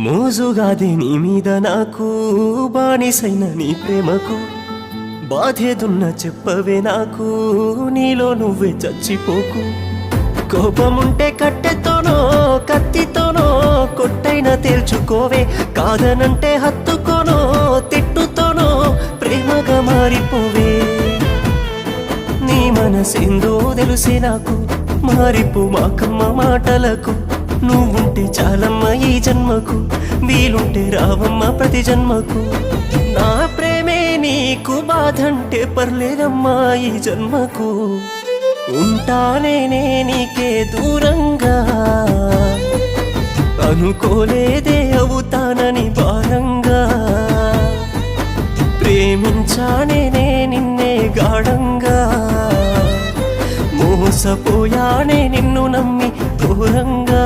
మోజుగాదే నీ మీద నాకు బానిసైన నీ ప్రేమకు బాధేదున్న చెప్పవే నాకు నీలో నువ్వే చచ్చిపోకు కోపముంటే కట్టెతోనో కత్తితోనో కొట్టైనా తేల్చుకోవే కాదనంటే హత్తుకోనో తిట్టుతోనో ప్రేమగా మారిపోవే నీ మనసేందో తెలిసే నాకు మారిపో మాకమ్మ మాటలకు నువ్వుంటే చాలమ్మ ఈ జన్మకు వీలుంటే రావమ్మ ప్రతి జన్మకు నా ప్రేమే నీకు బాధంటే పర్లేదమ్మా ఈ జన్మకు ఉంటానేనే నీకే దూరంగా అనుకోలేదే అవుతానని భారంగా ప్రేమించానేనే నిన్నే గాఢంగా మోసపోయానే నిన్ను నమ్మి ఘోరంగా